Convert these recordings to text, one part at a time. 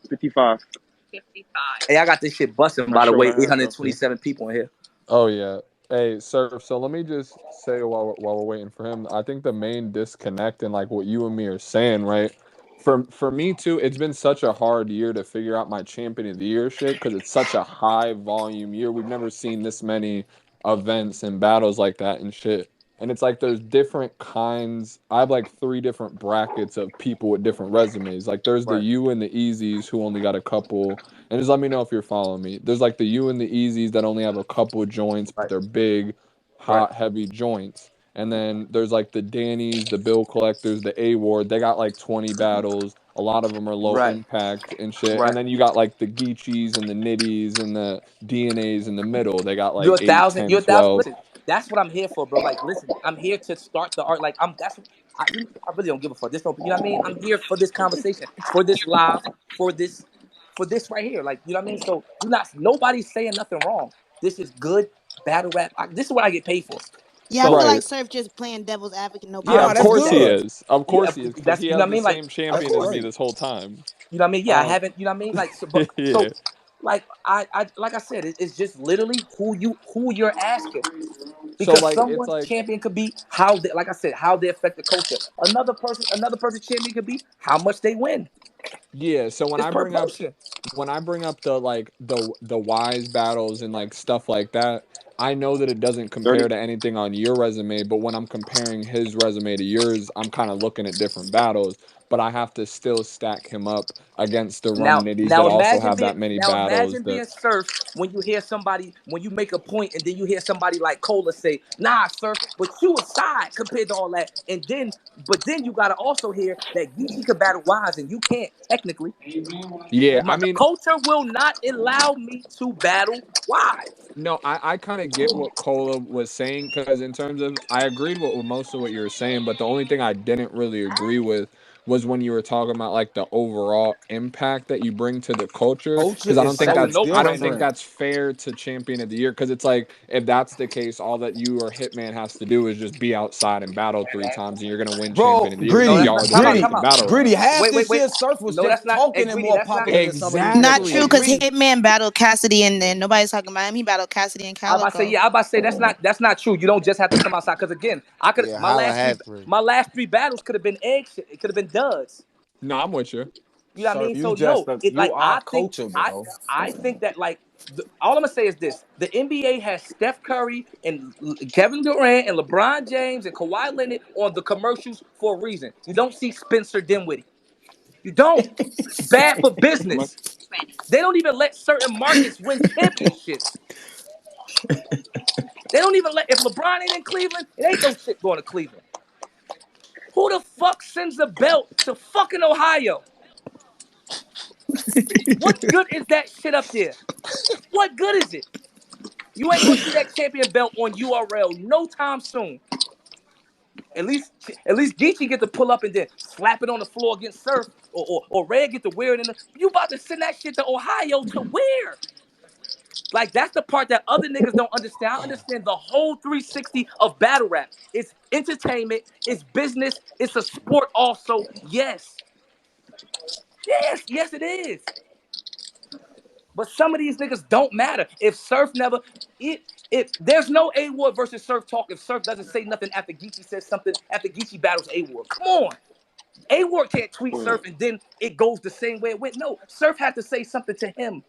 55. 55. Hey, I got this shit busting, by the way. 827 people in here. Oh, yeah. Hey, Surf, so let me just say while we're waiting for him, I think the main disconnect in like what you and me are saying, right? For me too, it's been such a hard year to figure out my champion of the year shit because it's such a high volume year. We've never seen this many events and battles like that and shit. And it's like there's different kinds. I have like 3 different brackets of people with different resumes. Like there's the you and the easies who only got a couple. And just let me know if you're following me. There's like the you and the easies that only have a couple of joints, but they're big, hot, heavy joints. And then there's like the Dannies, the bill collectors, the A-Ward. They got like 20 battles. A lot of them are low impact and shit. And then you got like the Geechies and the Nitties and the DNAs in the middle. They got like 8, 10, 12. Listen, that's what I'm here for, bro. Like, listen, I'm here to start the art. Like, I really don't give a fuck. You know what I mean? I'm here for this conversation, for this live, for this right here. Like, you know what I mean? So nobody's saying nothing wrong. This is good battle rap. This is what I get paid for. Yeah, I feel like Surf just playing devil's advocate. Yeah, of course he is. Of course he is. Because he you know has what I mean? the same champion as me this whole time. You know what I mean? Yeah, I haven't. You know what I mean? Like, so, like I said, it's just literally who you're asking. Because so, like, someone's champion could be how they affect the culture. Another person champion could be how much they win. Yeah, so when I bring up the wise battles and like stuff like that, I know that it doesn't compare to anything on your resume, but when I'm comparing his resume to yours, I'm kind of looking at different battles, but I have to still stack him up against the Run Nitties that also have that many battles. Imagine being Surf when you hear somebody, when you make a point and then you hear somebody like Cola say, nah, Surf, but you aside compared to all that. But then you got to also hear that Geechee could battle Wise and you can't technically. Yeah, I mean, culture will not allow me to battle Wise. No, I kind of get what Cola was saying because in terms of, I agreed with most of what you were saying, but the only thing I didn't really agree with was when you were talking about like the overall impact that you bring to the culture. Because I don't think that's fair to champion of the year. Because it's like if that's the case, all that you or Hitman has to do is just be outside and battle 3 times, and you're gonna win champion of the year. Greedy, half this year Surf was just talking and more popular than some of these. Not true, because Hitman battled Cassidy and then nobody's talking about him. He battled Cassidy and Calico. I'm about to say that's not true. You don't just have to come outside. Because again, my last 3 battles could have been egg shit. It could have been duds. No, I'm with you. You know what I mean? So I think that like all I'm gonna say is this: the NBA has Steph Curry and Kevin Durant and LeBron James and Kawhi Leonard on the commercials for a reason. You don't see Spencer Dinwiddie. You don't. It's bad for business. They don't even let certain markets win championships. They don't even let, if LeBron ain't in Cleveland, it ain't no shit going to Cleveland. Who the fuck sends a belt to fucking Ohio? What good is that shit up there? What good is it? You ain't gonna see that champion belt on URL no time soon. At least Geechee get to pull up and then slap it on the floor against Surf, or Red get to wear it in the. You about to send that shit to Ohio to where? Like, that's the part that other niggas don't understand. I understand the whole 360 of battle rap. It's entertainment, it's business, it's a sport also. Yes, it is. But some of these niggas don't matter. If Surf never, if there's no A-Ward versus Surf talk, if Surf doesn't say nothing after Geechee says something, after Geechee battles A-Ward. Come on. A-Ward can't tweet Surf and then it goes the same way it went. No, Surf had to say something to him.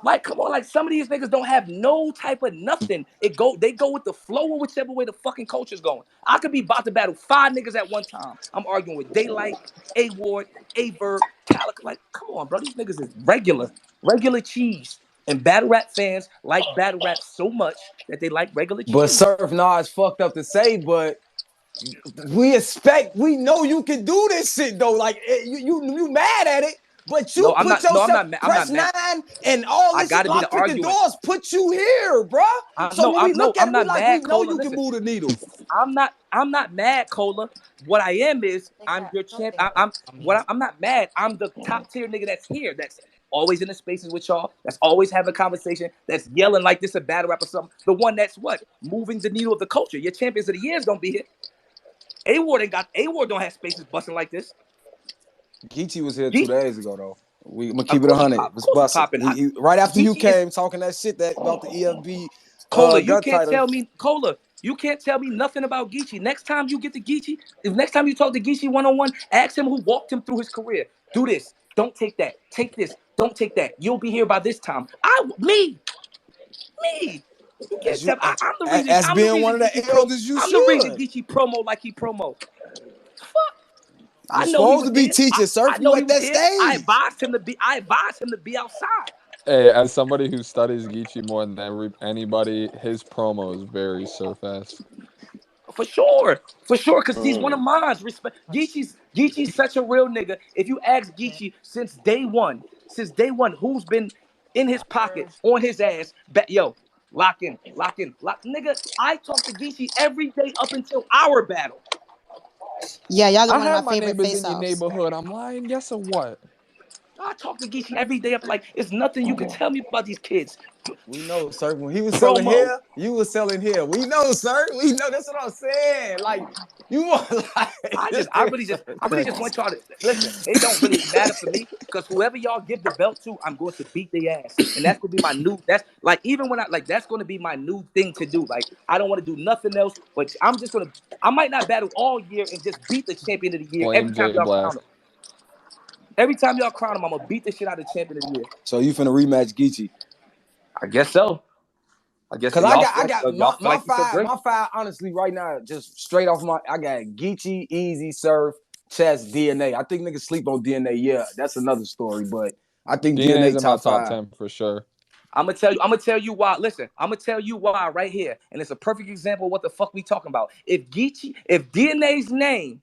Like, come on, like some of these niggas don't have no type of nothing. They go with the flow or whichever way the fucking culture's going. I could be about to battle 5 niggas at one time. I'm arguing with Daylight, A-Ward, A-Verb, Calico. Like, come on, bro. These niggas is regular cheese. And battle rap fans like battle rap so much that they like regular cheese. But Surf, it's fucked up to say, but we know you can do this shit though. Like you mad at it. But you press 9 and all this locked the doors put you here, bro. So when we look at it, we know you can move the needle. I'm not mad, Cola. What I am is I'm your champ. I'm not mad. I'm the top tier nigga that's here. That's always in the spaces with y'all. That's always having a conversation. That's yelling like this a battle rap or something. The one that's moving the needle of the culture. Your champions of the year is gonna be here. A-Ward don't have spaces busting like this. Geechee was here 2 days ago, though. I'm gonna keep it 100. Was busting. Right after Geechee you came talking that shit about the EFB. Cola, you can't tell me, Cola. You can't tell me nothing about Geechee. Next time you get to Geechee, if next time you talk to Geechee one-on-one, ask him who walked him through his career. Do this. Don't take that. Take this. Don't take that. You'll be here by this time. Me. You can't tell me. I'm the reason. As being one of the elders, you should. I'm the reason Geechee promo like he promo. Fuck. I know supposed to be teaching surf. You at that stage. I advised him to be outside. Hey, as somebody who studies Geechee more than anybody, his promo is very surf-esque. For sure, because he's one of mine. Respect. Geechee's such a real nigga. If you ask Geechee since day one, who's been in his pocket, on his ass, lock in. Nigga, I talk to Geechee every day up until our battle. Yeah, y'all got one of my favorite face-offs. In your neighborhood. I'm lying, yes or what? I talk to Geechee every day. I'm like, it's nothing you can tell me about these kids. We know, sir. When he was selling here, you was selling here. We know, sir. We know. That's what I'm saying. Like, you want like. I really just want y'all to listen. It don't really matter for me because whoever y'all give the belt to, I'm going to beat their ass, and that's gonna be my new. That's like even when that's gonna be my new thing to do. Like I don't want to do nothing else, but I'm just gonna. I might not battle all year and just beat the champion of the year every time y'all crown him. Every time y'all crown him, I'm gonna beat the shit out of the champion of the year. So you finna rematch Geechee? I guess so. Because I got my five. Honestly, right now, just straight off I got Geechee, Easy, Surf, Chess, DNA. I think niggas sleep on DNA. Yeah, that's another story. But I think DNA is top 10 for sure. I'm gonna tell you why. Listen, I'm gonna tell you why right here, and it's a perfect example of what the fuck we talking about. If DNA's name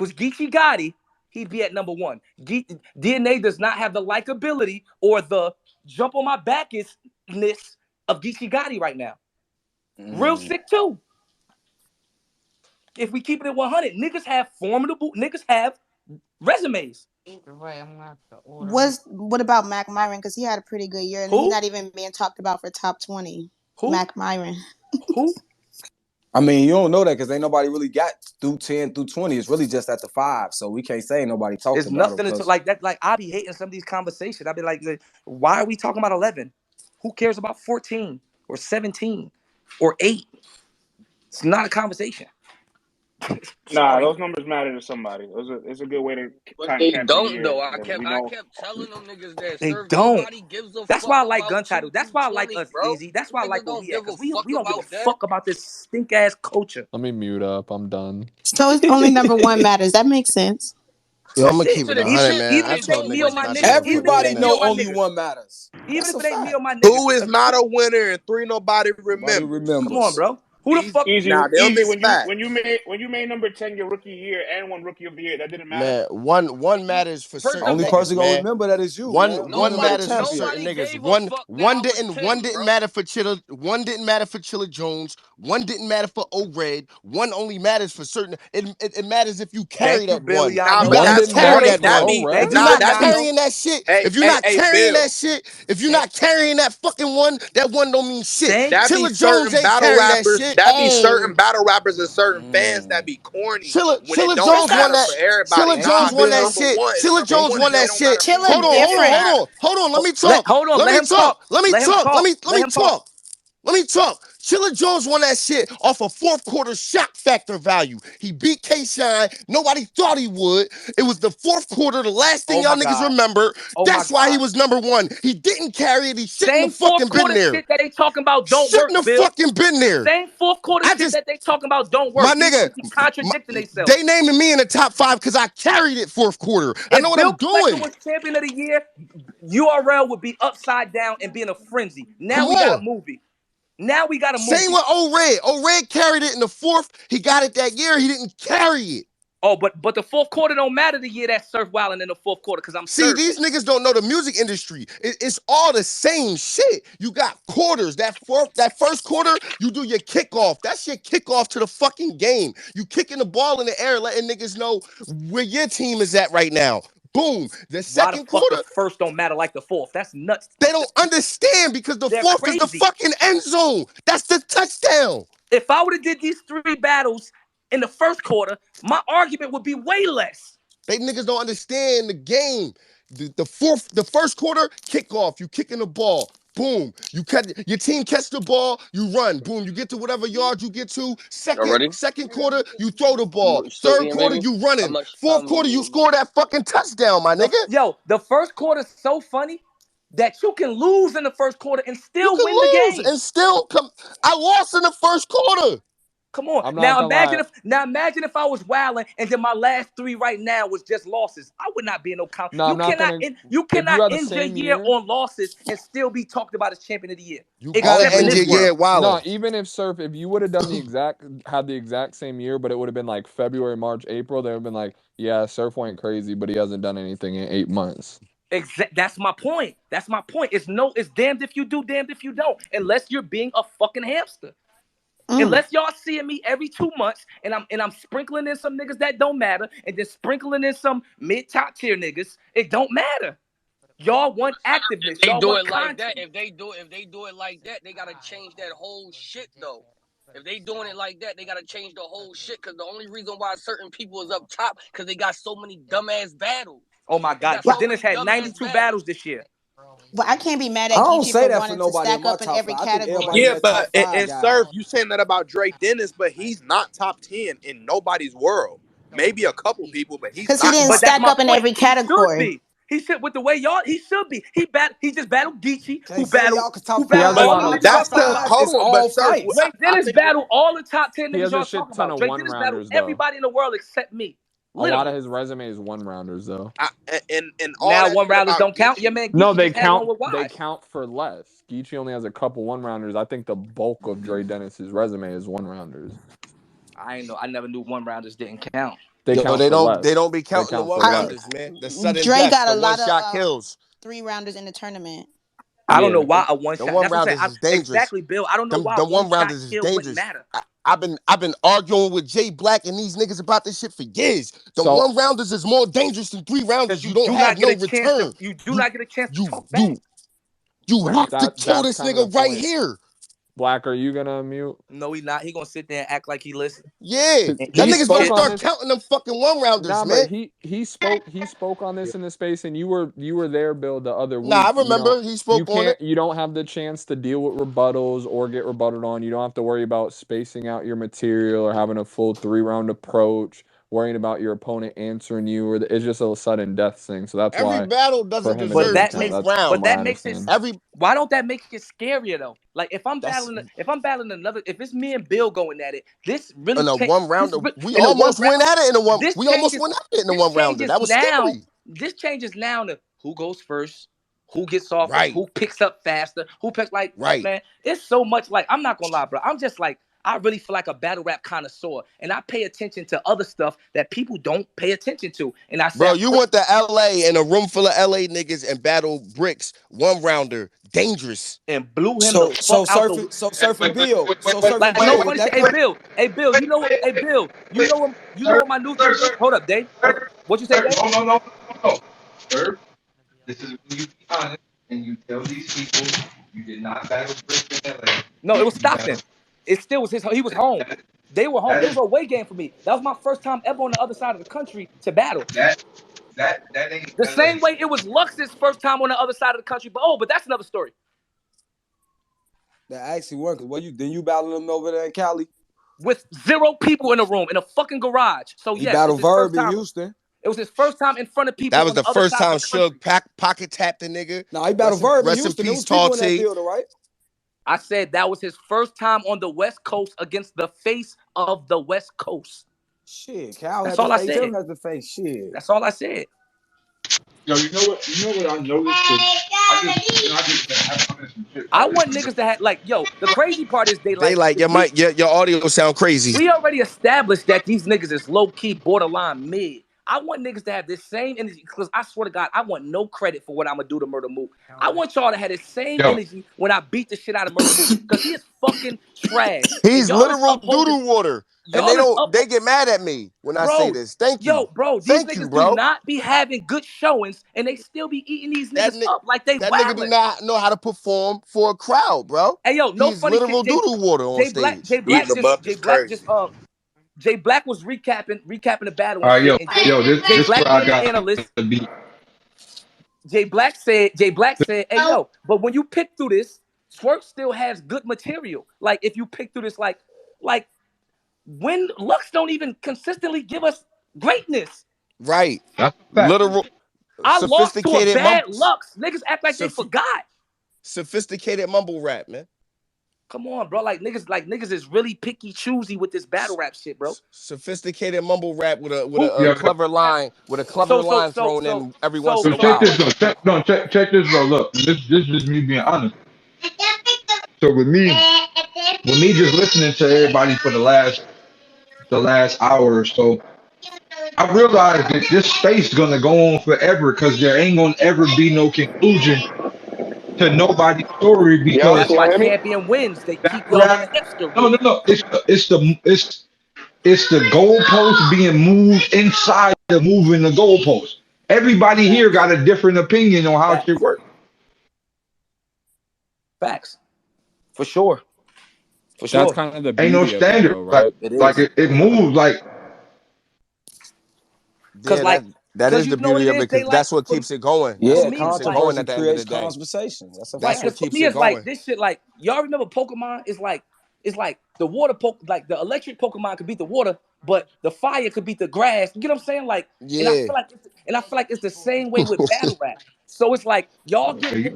was Geechee Gotti, he'd be at number one. DNA does not have the likability or the jump on my back-ness of Geechee Gotti right now. Real sick too. If we keep it at 100, niggas have resumes. Right, I'm not the order. What about Mac Myron? Because he had a pretty good year and he's not even being talked about for top 20. Who? Mac Myron. Who? I mean, you don't know that because ain't nobody really got through 10 through 20. It's really just at the 5. So we can't say nobody talks about it. It's nothing like that. Like, I be hating some of these conversations. I be like, why are we talking about 11? Who cares about 14 or 17 or 8? It's not a conversation. Nah, those numbers matter to somebody. It's a good way to kind of capture don't though. I kept telling them niggas that they Surf, don't. Nobody gives a That's fuck why I like about gun title. That's why I like us, bro. Easy. That's why I like what we at, because we don't give a that. fuck about this stink ass culture. Let me mute up. I'm done. So it's only number one matters. That makes sense. Yo, I'm gonna keep it 100, man. Even if it ain't me or my niggas, everybody know only one matters. Even if it ain't me or my niggas. Who is not a winner and 3 nobody remembers? Come on, bro. Who the fuck? Easy, nah, easy. When you made number 10 your rookie year and won rookie of the year, that didn't matter. Man, one matters for certain. Only person gonna remember that is you. One matters for certain niggas. One didn't matter for Chilla. One didn't matter for Chilla Jones. One didn't matter for O-Red. One only matters for certain. It matters if you carry that one. You gotta carry that one. If you're not carrying that shit, if you're not carrying that shit, if you're not carrying that fucking one, that one don't mean shit. Chilla Jones ain't carrying that shit. That be certain battle rappers and certain fans that be corny. Chilla Jones won that. Chilla Jones won that shit. Chilla Jones won that shit. Hold on. Let me talk. Let me talk. Chilla Jones won that shit off a fourth quarter shock factor value. He beat K-Shine. Nobody thought he would. It was the fourth quarter, the last thing y'all niggas remember. That's why he was number one. He didn't carry it. He shouldn't have fucking been there. Shit that they talking about don't work, shouldn't have fucking been there. Same fourth quarter shit that they talking about don't work. My nigga, contradicting themselves. They naming me in the top 5 because I carried it fourth quarter. I know what I'm doing. If Bill was champion of the year, URL would be upside down and be in a frenzy. Now we got a movie. Same with O-Red. O-Red carried it in the fourth. He got it that year. He didn't carry it. Oh, but the fourth quarter don't matter the year that Surf Wildin' in the fourth quarter because I'm See, these niggas don't know the music industry. It's all the same shit. You got quarters. That first quarter, you do your kickoff. That's your kickoff to the fucking game. You kicking the ball in the air, letting niggas know where your team is at right now. Boom. The second quarter. The first don't matter like the fourth. That's nuts. They don't understand because the fourth is the fucking end zone. That's the touchdown. If I would have did these 3 battles in the first quarter, my argument would be way less. They niggas don't understand the game. The first quarter, kickoff. You kicking the ball. Boom. Your team catch the ball, you run. Boom. You get to whatever yard you get to. Second quarter, you throw the ball. Third quarter, you running. Fourth quarter, you score that fucking touchdown, my nigga. The first quarter's so funny that you can lose in the first quarter and still win the game. And still come. I lost in the first quarter. Come on. Now imagine if I was wilding and then my last 3 right now was just losses. I would not be in no count. No, you cannot end your year on losses and still be talked about as champion of the year. You gotta end your year wilding. No, even if Surf, if you would have done had the exact same year, but it would have been like February, March, April, they would have been like, yeah, Surf went crazy, but he hasn't done anything in 8 months. That's my point. It's damned if you do, damned if you don't, unless you're being a fucking hamster. Unless y'all seeing me every 2 months and I'm sprinkling in some niggas that don't matter and then sprinkling in some mid-top tier niggas, it don't matter. Y'all want activeness. They do it like that. If they do it like that, they gotta change that whole shit though. If they doing it like that, they gotta change the whole shit. Cause the only reason why certain people is up top, cause they got so many dumbass battles. Oh my God, Dennis had 92 battles this year. But I can't be mad at Geechee for wanting to stack up in every category. Yeah, but and Surf, you saying that about Dre Dennis, but he's not top 10 in nobody's world. Maybe a couple people, but he's not. Because he didn't stack up in every category. He should with the way y'all. He should be. He just battled Geechee, who battled. That's the hold on. Dre Dennis battled all the top 10 niggas y'all talking about. Dre Dennis battled everybody in the world except me. Literally. A lot of his resume is 1-rounders though. And all now 1-rounders don't count. Yeah, man. No, they count. They count for less. Geechee only has a couple 1-rounders. I think the bulk of Dre Dennis's resume is 1-rounders. I never knew 1-rounders didn't count. They don't be counting the 1-rounders, man. The sudden Dre death, got a the lot one-shot of kills. 3-rounders in the tournament. I don't know why a one-shot. The 1-rounders is dangerous. Exactly, Bill. I don't know why the 1-rounders is dangerous. Matter. I've been arguing with Jay Black and these niggas about this shit for years. The 1-rounders is more dangerous than 3-rounders. You don't have no return. You do not get a chance to talk back. You have to kill this nigga right here. Black, are you gonna mute? No, he not. He gonna sit there and act like he listened. Yeah, that nigga's gonna start counting them fucking 1-rounders, man. But he spoke on this in the space, and you were there, Bill, the other week. Nah, I remember he spoke on it. You don't have the chance to deal with rebuttals or get rebutted on. You don't have to worry about spacing out your material or having a full 3-round approach. Worrying about your opponent answering you, or it's just a sudden death thing. So that's why every battle doesn't deserve 10th round. But that makes it. Why don't that make it scarier though? Like if I'm battling another, if it's me and Bill going at it, this really in a 1-rounder. We almost went at it in a one. We almost went at it in a 1-rounder. That was scary. This changes now to who goes first, who gets off, who picks up faster, who picks man. It's so much. Like I'm not gonna lie, bro. I'm just like. I really feel like a battle rap connoisseur, and I pay attention to other stuff that people don't pay attention to. And I said, bro, you went to LA in a room full of LA niggas and battle bricks 1-rounder, dangerous, and blew him. Surfing Bill. Hey Bill, you know what? Hey Bill, you know what my new thing is? Hold up, Dave. What you say, Dave? No. Sir, this is when you be honest and you tell these people you did not battle bricks in LA. No, it was Stockton. It still was he was home. They were home. It was a away game for me. That was my first time ever on the other side of the country to battle. That ain't the same way it was Lux's first time on the other side of the country. But that's another story. That actually worked. Then you battling them over there in Cali? With 0 people in the room in a fucking garage. So he battled Verb in Houston. It was his first time in front of people. That was the first time Suge pocket tapped the nigga. No, he battled Verb in Houston. Rest in peace, Tall T. Right? I said that was his first time on the West Coast against the face of the West Coast. Shit, Cal that's all I said. Him as the face. Shit. That's all I said. Yo, you know what I noticed? I want niggas to have the crazy part is they like your audio sound crazy. We already established that these niggas is low key borderline mid. I want niggas to have this same energy because I swear to God, I want no credit for what I'm gonna do to Murder Mook. I want y'all to have the same energy when I beat the shit out of Murder Mook because he is fucking trash. He's literal doodle water. And they get mad at me when I say this. Thank you. Yo, bro, these niggas do not be having good showings and they still be eating these niggas up like they That nigga do not know how to perform for a crowd, bro. Hey, yo, no He's funny literal shit. doodle water on stage. Jay Black just Jay Black was recapping the battle. All right, And shit, Jay Black being the analyst. Jay Black said, hey yo, but when you pick through this, Swerve still has good material. Like if you pick through this, like when Lux don't even consistently give us greatness. Right. Literal. I lost to a bad Lux. Niggas act like they forgot. Sophisticated mumble rap, man. Come on, bro. Like niggas is really picky choosy with this battle rap shit, bro. Sophisticated mumble rap with a clever line, thrown in every once in a while. Check this, bro. Look, this is just me being honest. So with me just listening to everybody for the last hour or so, I realized that this space is gonna go on forever because there ain't gonna ever be no conclusion to nobody's story because that's why champion wins. They keep y'all on the hipster. No. It's the goalpost being moved inside the moving the goalpost. Everybody here got a different opinion on how shit works. Facts. For sure. That's kind of the beauty. Ain't no standard, though, right? It moves like. Because that is the beauty of it, because that's what keeps it going. Yeah, going at the end of the day. Conversation. That's what keeps it going. Like this shit, like y'all remember Pokemon is like the water like the electric Pokemon could beat the water, but the fire could beat the grass. You get what I'm saying? Like, and I feel like it's the same way with battle rap. So it's like y'all get you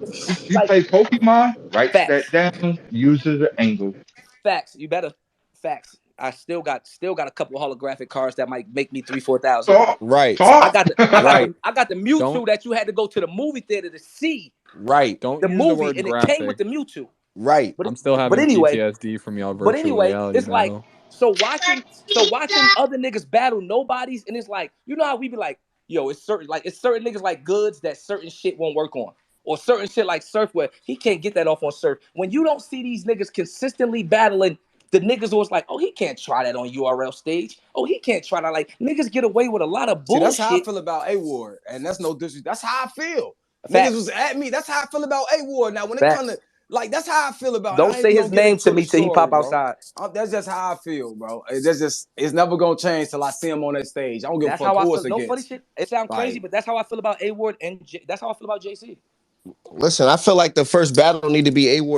play Pokemon, write that down, use it as an angle. Facts. You better. Facts. I still got a couple of holographic cards that might make me 3,000-4,000. Right. So I got the Mewtwo that you had to go to the movie theater to see. Right. Don't the use movie the word and graphic. It came with the Mewtwo. Right. I'm still having PTSD from y'all virtual reality. It's like so watching other niggas battle nobodies, and it's like, you know how we be like, yo, it's certain niggas like Goods that certain shit won't work on. Or certain shit like Surf where he can't get that off on Surf. When you don't see these niggas consistently battling, the niggas was like, oh, he can't try that on URL stage. Oh, he can't try that. Like, niggas get away with a lot of bullshit. See, that's how I feel about A-Ward. And that's no disrespect. That's how I feel. Niggas was at me. That's how I feel about A-Ward. Now, when it comes to, like, that's how I feel about Don't say his name to me till he pop outside. That's just how I feel, bro. It's never going to change till I see him on that stage. I don't give a fuck who it's against. No funny shit. It sounds crazy, but that's how I feel about A-Ward and that's how I feel about JC. Listen, I feel like the first battle need to be A-Ward